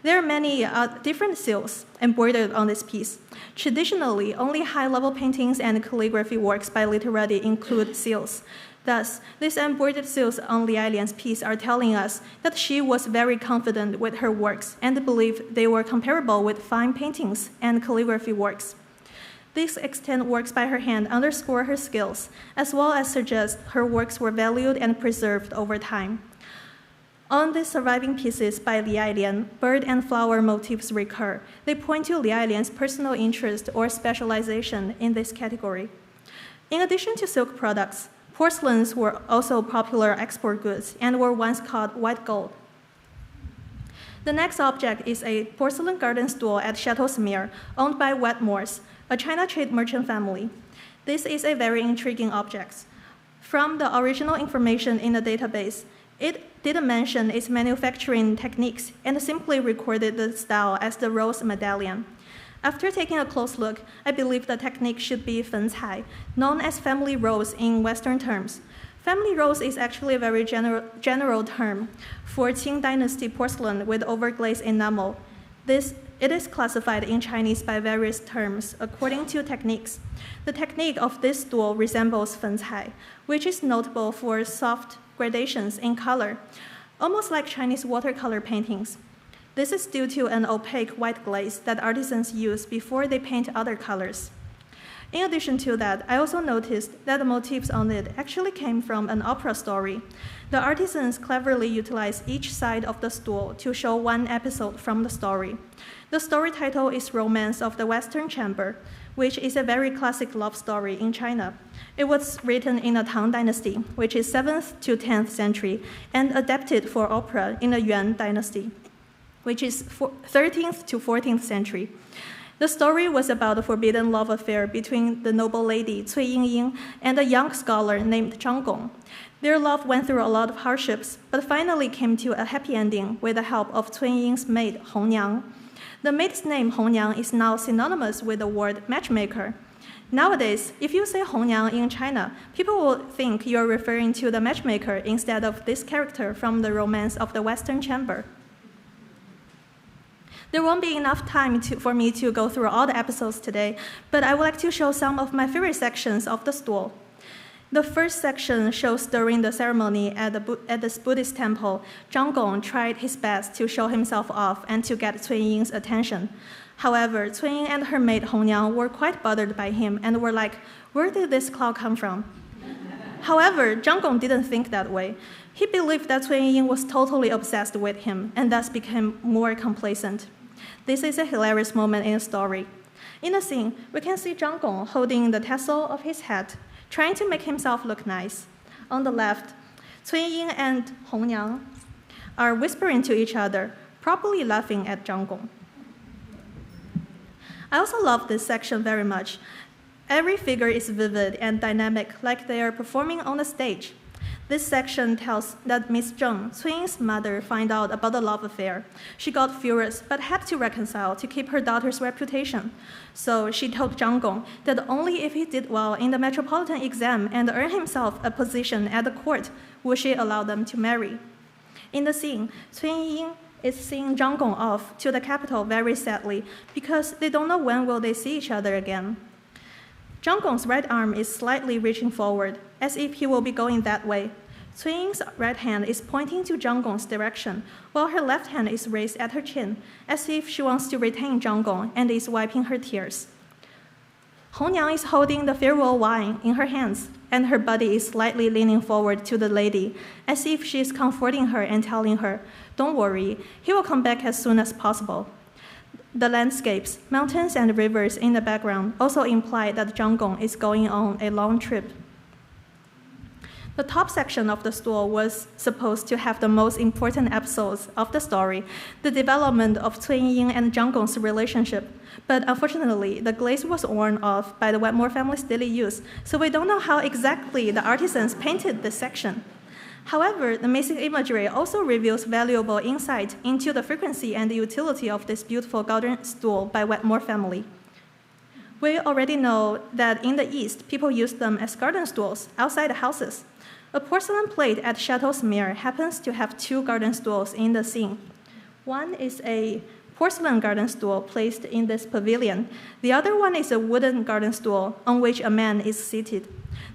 there are many different seals embroidered on this piece. Traditionally, only high-level paintings and calligraphy works by literati include seals. Thus, these embroidered seals on Li Ailian's piece are telling us that she was very confident with her works and believed they were comparable with fine paintings and calligraphy works. These extant works by her hand underscore her skills, as well as suggest her works were valued and preserved over time. On the surviving pieces by Li Ailian, bird and flower motifs recur. They point to Li Ailian's personal interest or specialization in this category. In addition to silk products, porcelains were also popular export goods and were once called white gold. The next object is a porcelain garden stool at Chateau-sur-Mer, owned by Wetmore's. a China trade merchant family. This is a very intriguing object. From the original information in the database, it didn't mention its manufacturing techniques and simply recorded the style as the rose medallion. After taking a close look, I believe the technique should be fencai, known as family rose in Western terms. Family rose is actually a very general term for Qing dynasty porcelain with overglazed enamel. It is classified in Chinese by various terms according to techniques. The technique of this stool resembles fencai, which is notable for soft gradations in color, almost like Chinese watercolor paintings. This is due to an opaque white glaze that artisans use before they paint other colors. In addition to that, I also noticed that the motifs on it actually came from an opera story. The artisans cleverly utilized each side of the stool to show one episode from the story. The story title is Romance of the Western Chamber, which is a very classic love story in China. It was written in the Tang Dynasty, which is 7th to 10th century, and adapted for opera in the Yuan Dynasty, which is 13th to 14th century. The story was about a forbidden love affair between the noble lady Cui Yingying and a young scholar named Zhang Gong. Their love went through a lot of hardships, but finally came to a happy ending with the help of Cui Ying's maid, Hongniang. The maid's name, Hongniang, is now synonymous with the word matchmaker. Nowadays, if you say Hongniang in China, people will think you're referring to the matchmaker instead of this character from the Romance of the Western Chamber. There won't be enough time for me to go through all the episodes today, but I would like to show some of my favorite sections of the stool. The first section shows during the ceremony at this Buddhist temple, Zhang Gong tried his best to show himself off and to get Cui Ying's attention. However, Cui Ying and her maid Hongniang were quite bothered by him and were like, "Where did this cloud come from?" However, Zhang Gong didn't think that way. He believed that Cui Ying was totally obsessed with him and thus became more complacent. This is a hilarious moment in the story. In the scene, we can see Zhang Gong holding the tassel of his hat, trying to make himself look nice. On the left, Cui Ying and Hongniang are whispering to each other, probably laughing at Zhang Gong. I also love this section very much. Every figure is vivid and dynamic, like they are performing on the stage. This section tells that Miss Zhang, Cui Ying's mother, found out about the love affair. She got furious, but had to reconcile to keep her daughter's reputation. So she told Zhang Gong that only if he did well in the metropolitan exam and earned himself a position at the court would she allow them to marry. In the scene, Cui Ying is seeing Zhang Gong off to the capital very sadly because they don't know when will they see each other again. Zhang Gong's right arm is slightly reaching forward, as if he will be going that way. Cui Ying's right hand is pointing to Zhang Gong's direction, while her left hand is raised at her chin, as if she wants to retain Zhang Gong and is wiping her tears. Hongniang is holding the farewell wine in her hands, and her body is slightly leaning forward to the lady, as if she is comforting her and telling her, "Don't worry, he will come back as soon as possible." The landscapes, mountains and rivers in the background also imply that Zhang Gong is going on a long trip. The top section of the stool was supposed to have the most important episodes of the story, the development of Cui Ying and Zhang Gong's relationship. But unfortunately, the glaze was worn off by the Wetmore family's daily use, so we don't know how exactly the artisans painted this section. However, the missing imagery also reveals valuable insight into the frequency and the utility of this beautiful garden stool by Wetmore family. We already know that in the East, people use them as garden stools outside the houses. A porcelain plate at Chateau-sur-Mer happens to have two garden stools in the scene. One is a porcelain garden stool placed in this pavilion. The other one is a wooden garden stool on which a man is seated.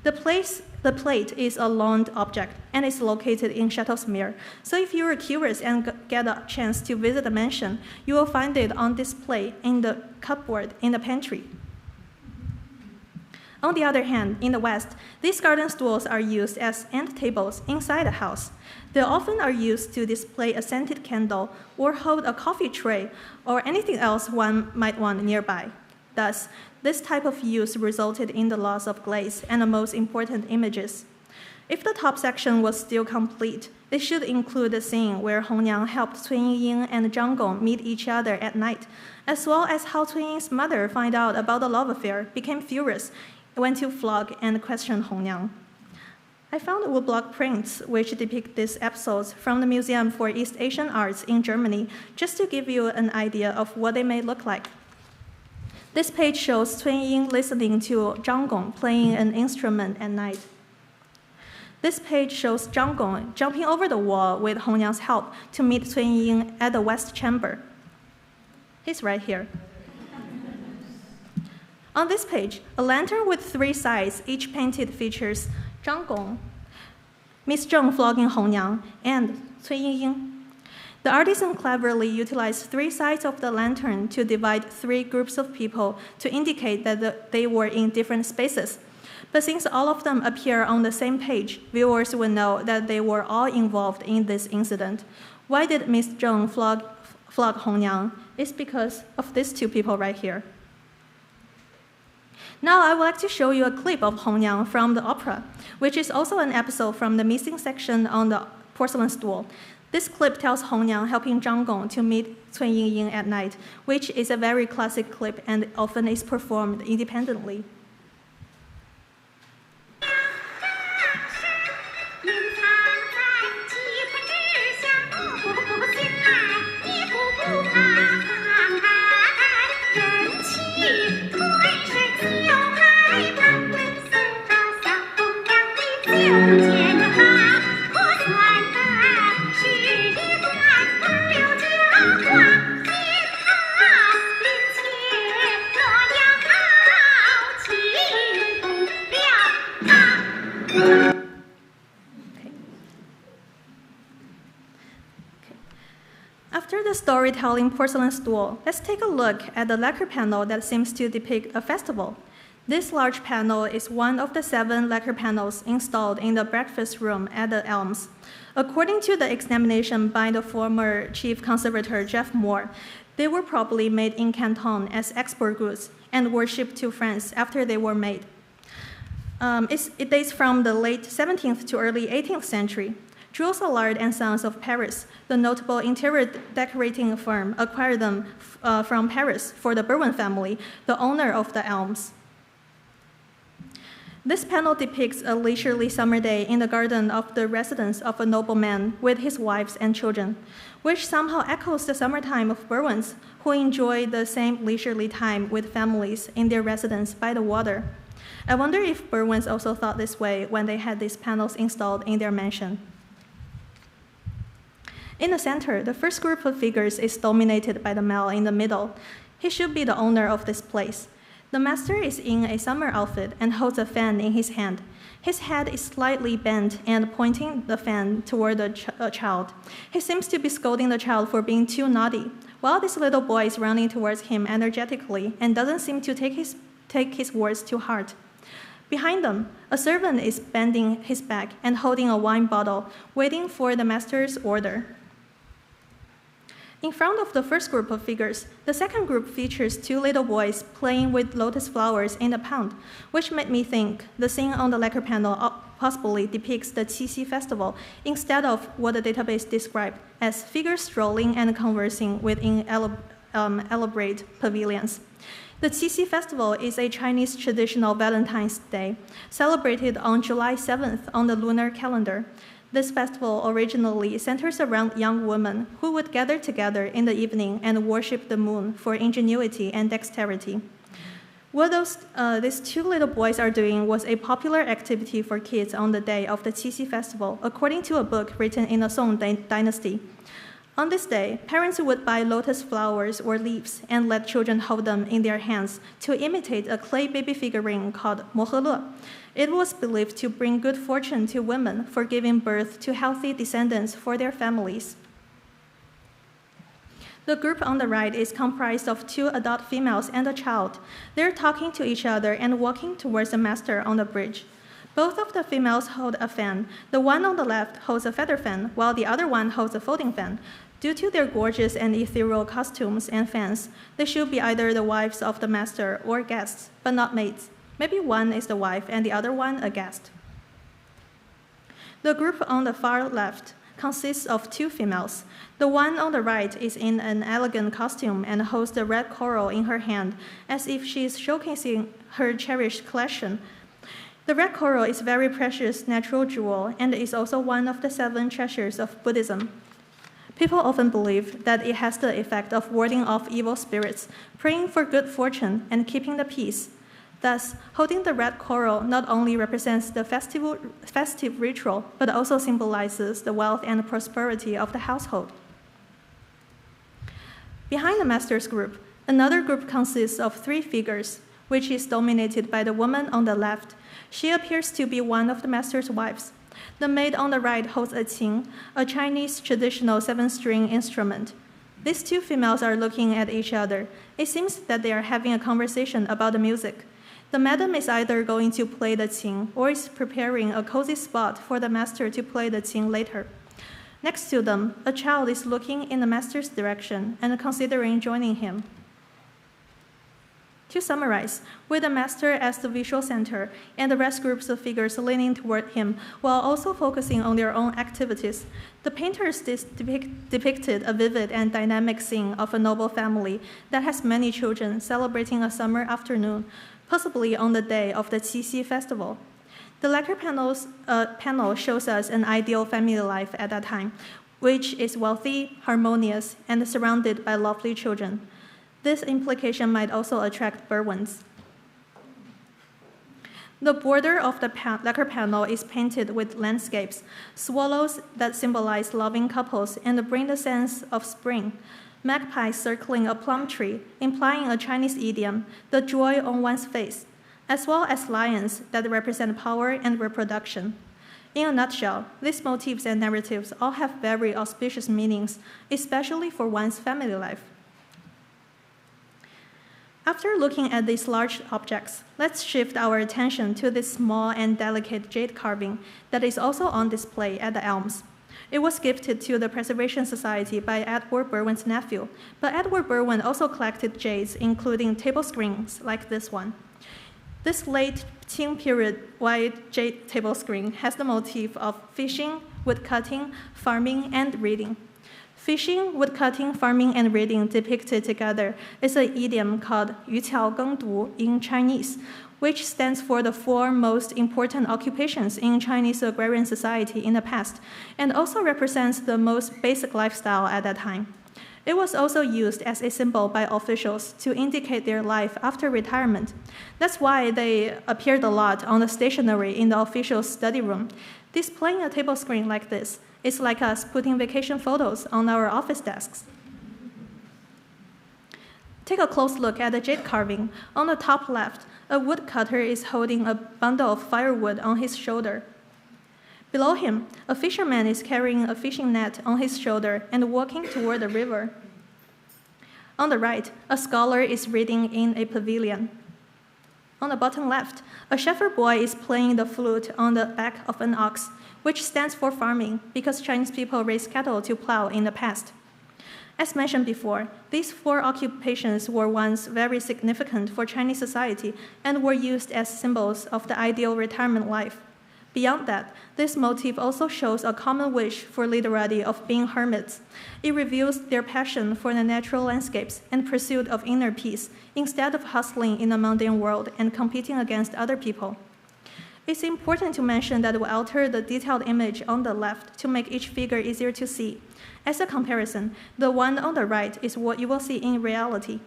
The plate is a loaned object and is located in Chateau-sur-Mer. So if you are curious and get a chance to visit the mansion, you will find it on display in the cupboard in the pantry. On the other hand, in the West, these garden stools are used as end tables inside the house. They often are used to display a scented candle or hold a coffee tray or anything else one might want nearby. Thus, this type of use resulted in the loss of glaze and the most important images. If the top section was still complete, it should include the scene where Hongyang helped Cun Ying and Zhang Gong meet each other at night, as well as how Cun Ying's mother found out about the love affair, became furious, went to flog and question Hongyang. I found woodblock prints which depict these episodes from the Museum for East Asian Arts in Germany, just to give you an idea of what they may look like. This page shows Cun Ying listening to Zhang Gong playing an instrument at night. This page shows Zhang Gong jumping over the wall with Hongyang's help to meet Cun Ying at the west chamber. He's right here. On this page, a lantern with 3 sides, each painted, features Zhang Gong, Miss Zheng flogging Hongyang, and Cun Ying. The artisan cleverly utilized 3 sides of the lantern to divide 3 groups of people to indicate that they were in different spaces. But since all of them appear on the same page, viewers will know that they were all involved in this incident. Why did Miss Zheng flog Hongyang? It's because of these 2 people right here. Now I would like to show you a clip of Hongyang from the opera, which is also an episode from the missing section on the porcelain stool. This clip tells Hongyang helping Zhang Gong to meet Cun Ying at night, which is a very classic clip and often is performed independently. After the storytelling porcelain stool, let's take a look at the lacquer panel that seems to depict a festival. This large panel is one of the 7 lacquer panels installed in the breakfast room at the Elms. According to the examination by the former chief conservator Jeff Moore, they were probably made in Canton as export goods and were shipped to France after they were made. It dates from the late 17th to early 18th century. Jules Allard and Sons of Paris, the notable interior decorating firm, acquired them from Paris for the Berwin family, the owner of the Elms. This panel depicts a leisurely summer day in the garden of the residence of a nobleman with his wives and children, which somehow echoes the summertime of Berwins, who enjoy the same leisurely time with families in their residence by the water. I wonder if Berwins also thought this way when they had these panels installed in their mansion. In the center, the first group of figures is dominated by the male in the middle. He should be the owner of this place. The master is in a summer outfit and holds a fan in his hand. His head is slightly bent and pointing the fan toward the child. He seems to be scolding the child for being too naughty, while this little boy is running towards him energetically and doesn't seem to take his words to heart. Behind them, a servant is bending his back and holding a wine bottle, waiting for the master's order. In front of the first group of figures, the second group features 2 little boys playing with lotus flowers in a pond, which made me think the scene on the lacquer panel possibly depicts the Qixi festival instead of what the database described as figures strolling and conversing within elaborate pavilions. The Qixi festival is a Chinese traditional Valentine's Day, celebrated on July 7th on the lunar calendar. This festival originally centers around young women who would gather together in the evening and worship the moon for ingenuity and dexterity. What these 2 little boys are doing was a popular activity for kids on the day of the Qixi festival, according to a book written in the Song dynasty. On this day, parents would buy lotus flowers or leaves and let children hold them in their hands to imitate a clay baby figurine called mohele. It was believed to bring good fortune to women for giving birth to healthy descendants for their families. The group on the right is comprised of 2 adult females and a child. They're talking to each other and walking towards the master on the bridge. Both of the females hold a fan. The one on the left holds a feather fan, while the other one holds a folding fan. Due to their gorgeous and ethereal costumes and fans, they should be either the wives of the master or guests, but not maids. Maybe one is the wife and the other one a guest. The group on the far left consists of two females. The one on the right is in an elegant costume and holds the red coral in her hand, as if she is showcasing her cherished collection. The red coral is a very precious natural jewel and is also one of the 7 treasures of Buddhism. People often believe that it has the effect of warding off evil spirits, praying for good fortune, and keeping the peace. Thus, holding the red coral not only represents the festive ritual, but also symbolizes the wealth and prosperity of the household. Behind the master's group, another group consists of 3 figures, which is dominated by the woman on the left. She appears to be one of the master's wives. The maid on the right holds a qing, a Chinese traditional 7-string instrument. These 2 females are looking at each other. It seems that they are having a conversation about the music. The madam is either going to play the qing or is preparing a cozy spot for the master to play the qing later. Next to them, a child is looking in the master's direction and considering joining him. To summarize, with the master as the visual center and the rest groups of figures leaning toward him while also focusing on their own activities, the painters depicted a vivid and dynamic scene of a noble family that has many children celebrating a summer afternoon, possibly on the day of the Qixi festival. The lacquer panel shows us an ideal family life at that time, which is wealthy, harmonious, and surrounded by lovely children. This implication might also attract bird-winds. The border of the lacquer panel is painted with landscapes, swallows that symbolize loving couples and bring the sense of spring, magpies circling a plum tree, implying a Chinese idiom, the joy on one's face, as well as lions that represent power and reproduction. In a nutshell, these motifs and narratives all have very auspicious meanings, especially for one's family life. After looking at these large objects, let's shift our attention to this small and delicate jade carving that is also on display at the Elms. It was gifted to the Preservation Society by Edward Berwin's nephew, but Edward Berwin also collected jades, including table screens like this one. This late Qing period white jade table screen has the motif of fishing, woodcutting, farming, and reading. Fishing, woodcutting, farming, and reading depicted together is an idiom called 鱼桥耕读 in Chinese, which stands for the 4 most important occupations in Chinese agrarian society in the past, and also represents the most basic lifestyle at that time. It was also used as a symbol by officials to indicate their life after retirement. That's why they appeared a lot on the stationery in the official study room. Displaying a table screen like this is like us putting vacation photos on our office desks. Take a close look at the jade carving. On the top left, a woodcutter is holding a bundle of firewood on his shoulder. Below him, a fisherman is carrying a fishing net on his shoulder and walking toward the river. On the right, a scholar is reading in a pavilion. On the bottom left, a shepherd boy is playing the flute on the back of an ox, which stands for farming because Chinese people raised cattle to plow in the past. As mentioned before, these 4 occupations were once very significant for Chinese society and were used as symbols of the ideal retirement life. Beyond that, this motif also shows a common wish for literati of being hermits. It reveals their passion for the natural landscapes and pursuit of inner peace, instead of hustling in the mundane world and competing against other people. It's important to mention that we alter the detailed image on the left to make each figure easier to see. As a comparison, the one on the right is what you will see in reality.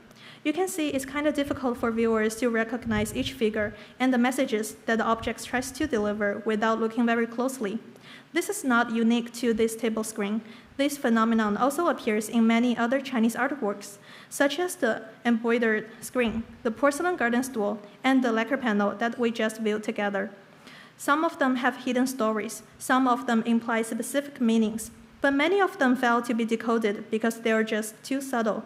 You can see it's kind of difficult for viewers to recognize each figure and the messages that the object tries to deliver without looking very closely. This is not unique to this table screen. This phenomenon also appears in many other Chinese artworks, such as the embroidered screen, the porcelain garden stool, and the lacquer panel that we just viewed together. Some of them have hidden stories, some of them imply specific meanings, but many of them fail to be decoded because they are just too subtle.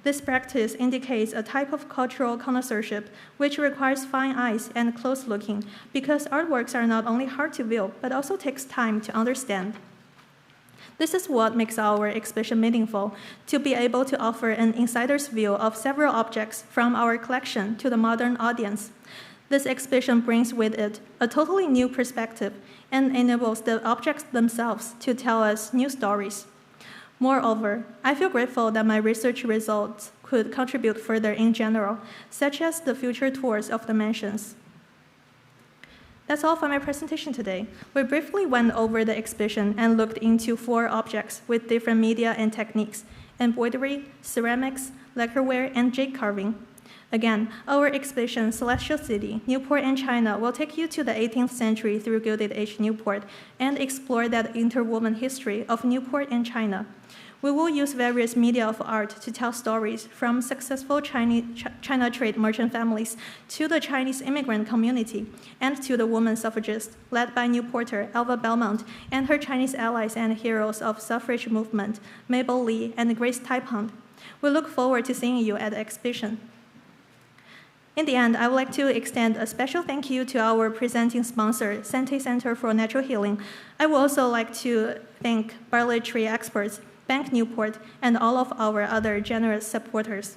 This practice indicates a type of cultural connoisseurship which requires fine eyes and close looking because artworks are not only hard to view but also takes time to understand. This is what makes our exhibition meaningful, to be able to offer an insider's view of several objects from our collection to the modern audience. This exhibition brings with it a totally new perspective and enables the objects themselves to tell us new stories. Moreover, I feel grateful that my research results could contribute further in general, such as the future tours of the mansions. That's all for my presentation today. We briefly went over the exhibition and looked into 4 objects with different media and techniques: embroidery, ceramics, lacquerware, and jade carving. Again, our exhibition, Celestial City, Newport and China, will take you to the 18th century through Gilded Age Newport and explore that interwoven history of Newport and China. We will use various media of art to tell stories from successful China trade merchant families to the Chinese immigrant community and to the woman suffragists led by Newporter Alva Belmont and her Chinese allies and heroes of suffrage movement, Mabel Lee and Grace Typhoon. We look forward to seeing you at the exhibition. In the end, I would like to extend a special thank you to our presenting sponsor, Sante Center for Natural Healing. I would also like to thank Barley Tree Experts, Bank Newport, and all of our other generous supporters.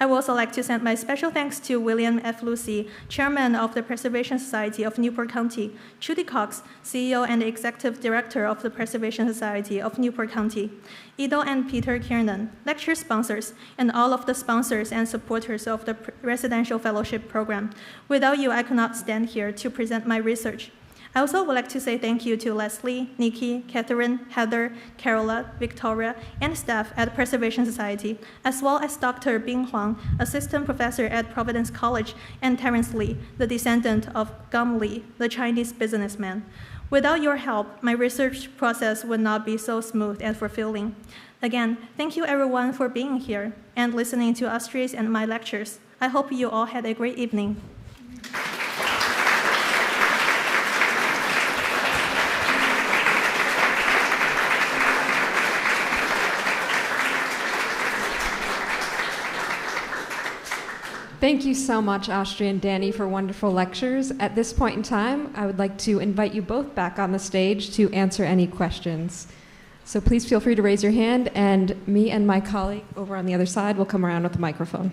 I would also like to send my special thanks to William F. Lucy, Chairman of the Preservation Society of Newport County, Judy Cox, CEO and Executive Director of the Preservation Society of Newport County, Eaddo and Peter Kiernan, lecture sponsors, and all of the sponsors and supporters of the Residential Fellowship Program. Without you, I could not stand here to present my research. I also would like to say thank you to Leslie, Nikki, Catherine, Heather, Carola, Victoria, and staff at Preservation Society, as well as Dr. Bing Huang, Assistant Professor at Providence College, and Terence Lee, the descendant of Gum Lee, the Chinese businessman. Without your help, my research process would not be so smooth and fulfilling. Again, thank you everyone for being here and listening to Astrid and my lectures. I hope you all had a great evening. Thank you so much, Astrid and Dani, for wonderful lectures. At this point in time, I would like to invite you both back on the stage to answer any questions. So please feel free to raise your hand, and me and my colleague over on the other side will come around with the microphone.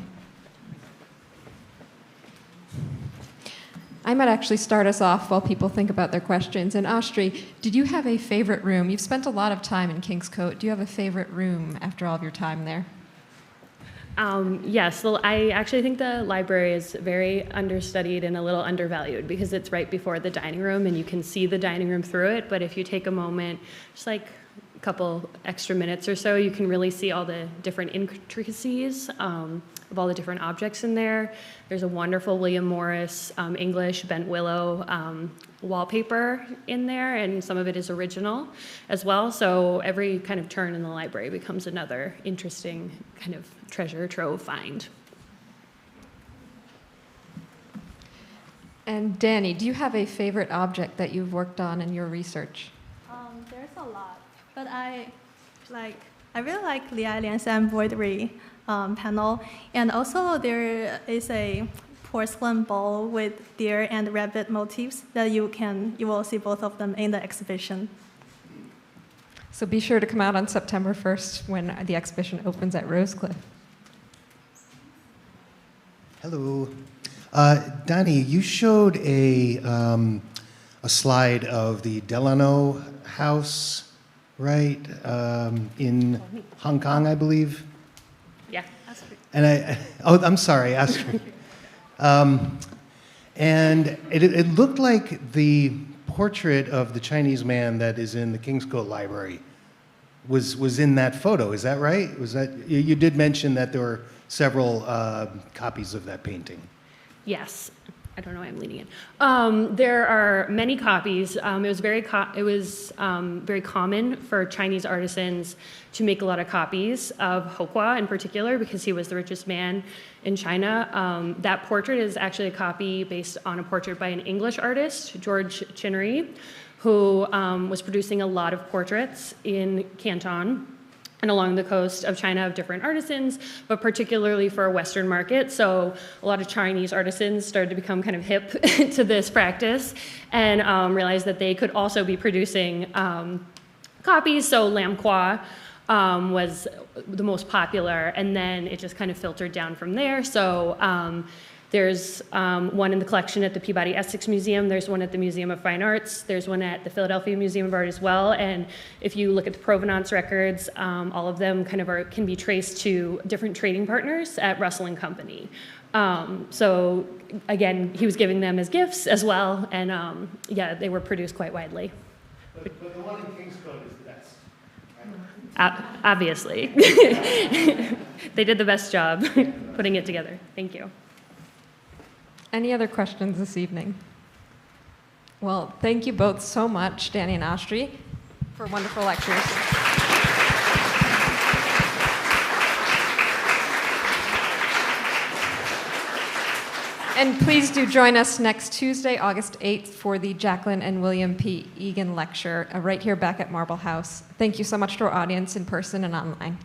I might actually start us off while people think about their questions. And Astrid, did you have a favorite room? You've spent a lot of time in Kingscote. Do you have a favorite room after all of your time there? Yes, well, I actually think the library is very understudied and a little undervalued because it's right before the dining room and you can see the dining room through it. But if you take a moment, just like a couple extra minutes or so, you can really see all the different intricacies of all the different objects in there. There's a wonderful William Morris English bent willow wallpaper in there, and some of it is original as well. So every kind of turn in the library becomes another interesting kind of treasure trove find. And Dani, do you have a favorite object that you've worked on in your research? There's a lot, but I really like Li Ailian's embroidery panel, and also there is a porcelain bowl with deer and rabbit motifs that you will see both of them in the exhibition. So be sure to come out on September 1st when the exhibition opens at Rosecliff. Hello. Dani, you showed a slide of the Delano house, right, in Hong Kong, I believe? Yeah. And I'm sorry, Astrid. And it looked like the portrait of the Chinese man that is in the Kingscote Library was in that photo. Is that right? Was that you did mention that there were several copies of that painting? Yes. I don't know why I'm leaning in. There are many copies. It was very common for Chinese artisans to make a lot of copies of Hokwa in particular because he was the richest man in China. That portrait is actually a copy based on a portrait by an English artist, George Chinnery, who was producing a lot of portraits in Canton and along the coast of China of different artisans, but particularly for a Western market. So a lot of Chinese artisans started to become kind of hip to this practice and realized that they could also be producing copies. So lam kwa was the most popular, and then it just kind of filtered down from there. So There's one in the collection at the Peabody Essex Museum. There's one at the Museum of Fine Arts. There's one at the Philadelphia Museum of Art as well. And if you look at the provenance records, all of them kind of can be traced to different trading partners at Russell and Company. So again, he was giving them as gifts as well. And yeah, they were produced quite widely. But the one in Kingscote is the best. Obviously. They did the best job putting it together. Thank you. Any other questions this evening? Well, thank you both so much, Dani and Astrid, for wonderful lectures. And please do join us next Tuesday, August 8th, for the Jacqueline and William P. Egan lecture right here back at Marble House. Thank you so much to our audience in person and online.